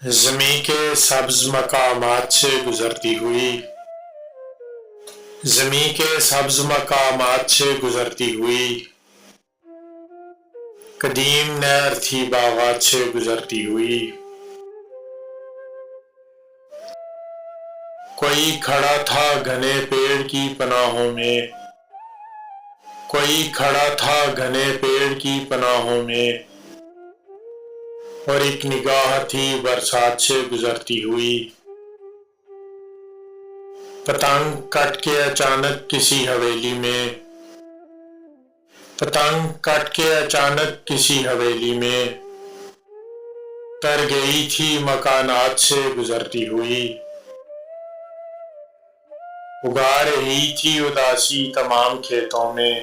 زمیں کے سبز مقامات سے گزرتی ہوئی، زمیں کے سبز مقامات سے گزرتی ہوئی، قدیم نہر تھی باغات سے گزرتی ہوئی۔ کوئی کھڑا تھا گھنے پیڑ کی پناہوں میں، کوئی کھڑا تھا گھنے پیڑ کی پناہوں میں، اور ایک نگاہ تھی برسات سے گزرتی ہوئی۔ پتنگ کٹ کے اچانک کسی حویلی میں، پتنگ کٹ کے اچانک کسی حویلی میں، تر گئی تھی مکانات سے گزرتی ہوئی۔ اگا رہی تھی اداسی تمام کھیتوں میں،